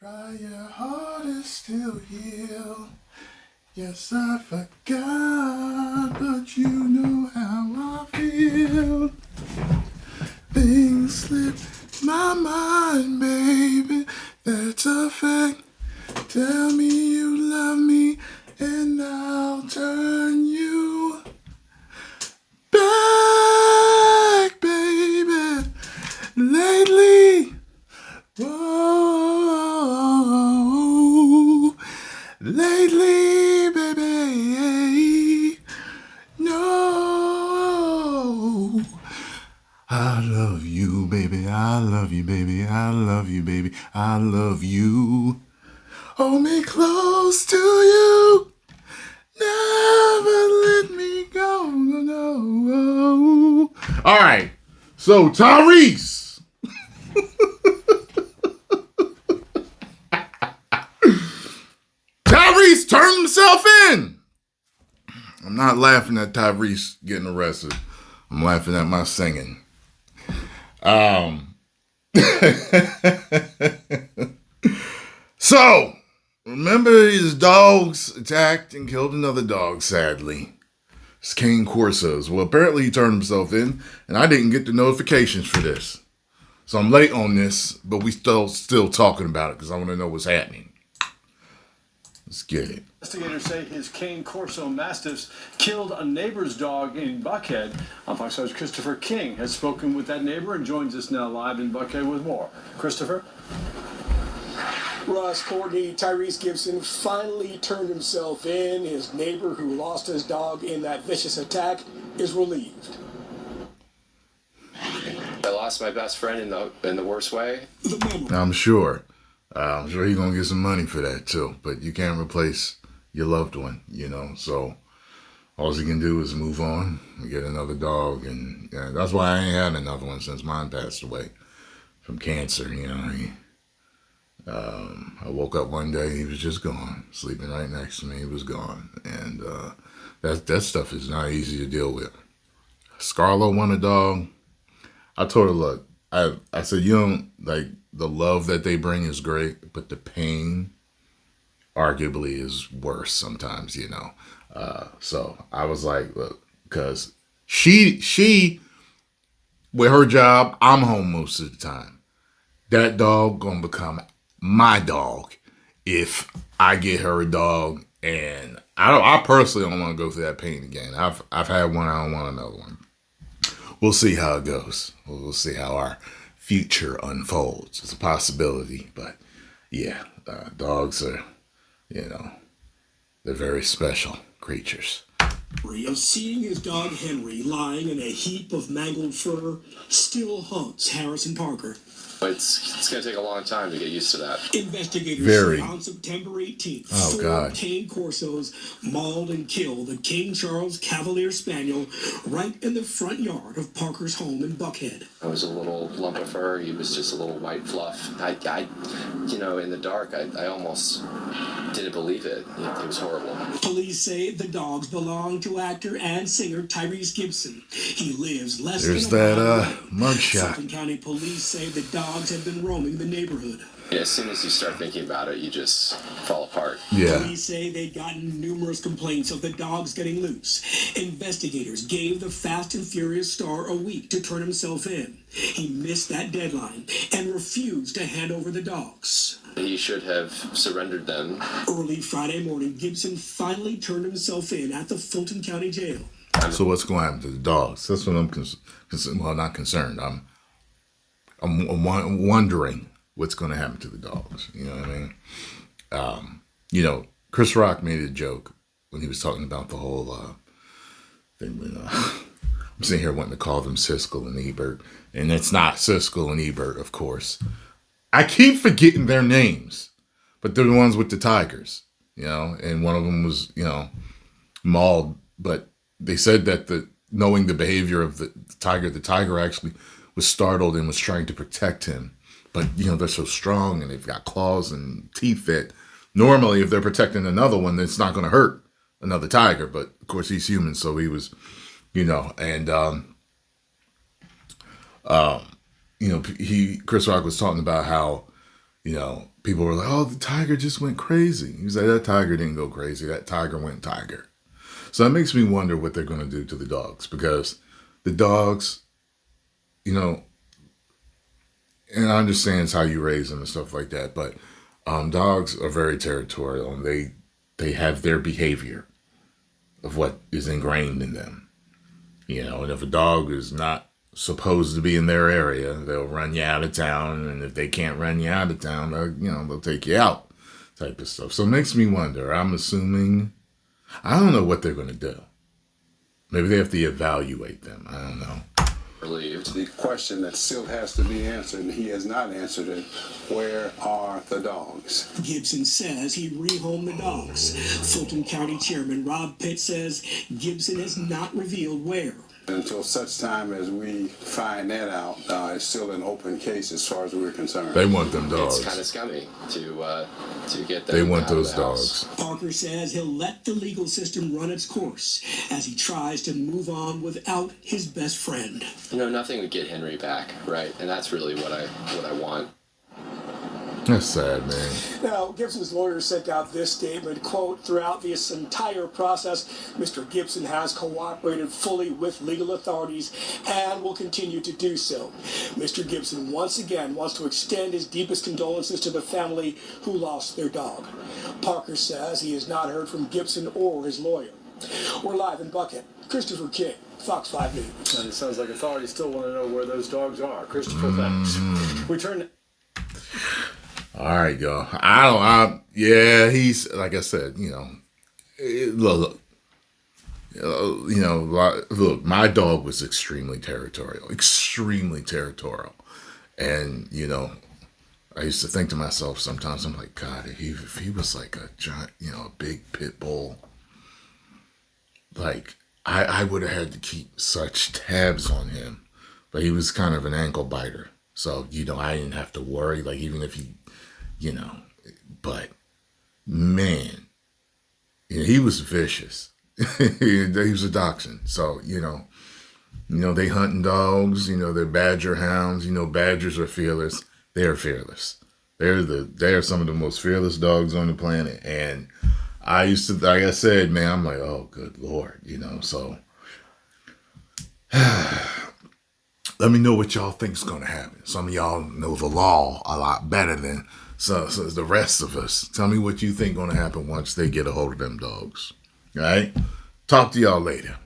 Try your hardest to heal. Yes, I forgot, but you know how I feel. Things slip my mind, baby. That's a fact. Tell me you love me, and I'll turn you back, baby. Lately, whoa, lately, baby, no. I love you, baby. I love you, baby. I love you, baby. I love you. Hold me close to you. Never let me go. No. All right. So Tyrese. Tyrese turned himself in. I'm not laughing at Tyrese getting arrested. I'm laughing at my singing. So, remember his dogs attacked and killed another dog, sadly. It's Cane Corsos. Well, apparently he turned himself in, and I didn't get the notifications for this. So I'm late on this, but we still talking about it because I want to know what's happening. Let's get it. Investigators say his Cane Corso mastiffs killed a neighbor's dog in Buckhead. Fox News' Christopher King has spoken with that neighbor and joins us now live in Buckhead with more. Christopher? Russ, Courtney, Tyrese Gibson finally turned himself in. His neighbor who lost his dog in that vicious attack is relieved. I lost my best friend in the worst way. I'm sure. I'm sure he's going to get some money for that too. But you can't replace your loved one, you know. So all he can do is move on and get another dog. And that's why I ain't had another one since mine passed away from cancer, you know. I woke up one day, he was just gone, sleeping right next to me, he was gone. And that stuff is not easy to deal with. Scarlett wanted a dog. I told her, look, I said, you don't, like, the love that they bring is great, but the pain arguably is worse sometimes, you know. So I was like, look, because she, with her job, I'm home most of the time. That dog gonna become my dog if I get her a dog, and I personally don't want to go through that pain again. I've had one, I don't want another one. We'll see how it goes. We'll see how our future unfolds. It's a possibility, but yeah, dogs are, you know, they're very special creatures. Of seeing his dog Henry lying in a heap of mangled fur still haunts Harrison Parker. It's going to take a long time to get used to that. Investigators say on September 18th, four Cane Corsos mauled and killed the King Charles Cavalier Spaniel right in the front yard of Parker's home in Buckhead. I was a little lump of fur. He was just a little white fluff. I you know, in the dark, I almost didn't believe it. It was horrible. Police say the dogs belong to actor and singer Tyrese Gibson. He lives less than a mile away. Mugshot. Fulton County police say the dogs have been roaming the neighborhood. Yeah, as soon as you start thinking about it, you just fall apart. Yeah. Police say they'd gotten numerous complaints of the dogs getting loose. Investigators gave the Fast and Furious star a week to turn himself in. He missed that deadline and refused to hand over the dogs. He should have surrendered them. Early Friday morning, Gibson finally turned himself in at the Fulton County Jail. So what's going to happen to the dogs? That's what I'm well, not concerned. I'm wondering what's going to happen to the dogs. You know what I mean? You know, Chris Rock made a joke when he was talking about the whole thing. When, I'm sitting here wanting to call them Siskel and Ebert, and it's not Siskel and Ebert, of course. I keep forgetting their names, but they're the ones with the tigers, you know, and one of them was, you know, mauled, but they said that knowing the behavior of the tiger actually was startled and was trying to protect him. But, you know, they're so strong and they've got claws and teeth that normally if they're protecting another one, it's not going to hurt another tiger. But, of course, he's human, so he was, you know, and, you know, Chris Rock was talking about how, you know, people were like, oh, the tiger just went crazy. He said, that tiger didn't go crazy. That tiger went tiger. So that makes me wonder what they're going to do to the dogs, because the dogs, you know, and I understand how you raise them and stuff like that, but dogs are very territorial, and they have their behavior of what is ingrained in them. You know, and if a dog is not supposed to be in their area, they'll run you out of town, and if they can't run you out of town, they'll take you out, type of stuff. So it makes me wonder. I'm assuming, I don't know what they're going to do. Maybe they have to evaluate them. I don't know. Relieved. The question that still has to be answered, and he has not answered it, where are the dogs? Gibson says he rehomed the dogs. Fulton County Chairman Rob Pitt says Gibson has not revealed where. Until such time as we find that out, it's still an open case as far as we're concerned. They want them dogs. It's kind of scummy to get them. They want out of those the house. dogs. Parker says he'll let the legal system run its course as he tries to move on without his best friend. You know, nothing would get Henry back, right? And that's really what I want. That's sad, man. Now, Gibson's lawyer sent out this statement, quote, throughout this entire process, Mr. Gibson has cooperated fully with legal authorities and will continue to do so. Mr. Gibson once again wants to extend his deepest condolences to the family who lost their dog. Parker says he has not heard from Gibson or his lawyer. We're live in Buckhead. Christopher King, Fox 5 News. And it sounds like authorities still want to know where those dogs are. Christopher, thanks. We turn. All right, y'all. He's, like I said, look, my dog was extremely territorial. And, I used to think to myself sometimes, I'm like, God, if he was like a giant, a big pit bull, like, I would have had to keep such tabs on him. But he was kind of an ankle biter. So, I didn't have to worry, like, even if he, but man, he was vicious. He was a dachshund. So, they hunting dogs, they're badger hounds, badgers are fearless. They're fearless. They're some of the most fearless dogs on the planet. And I used to, like I said, man, I'm like, oh, good Lord, so let me know what y'all think's going to happen. Some of y'all know the law a lot better than so the rest of us. Tell me what you think going to happen once they get a hold of them dogs. All right? Talk to y'all later.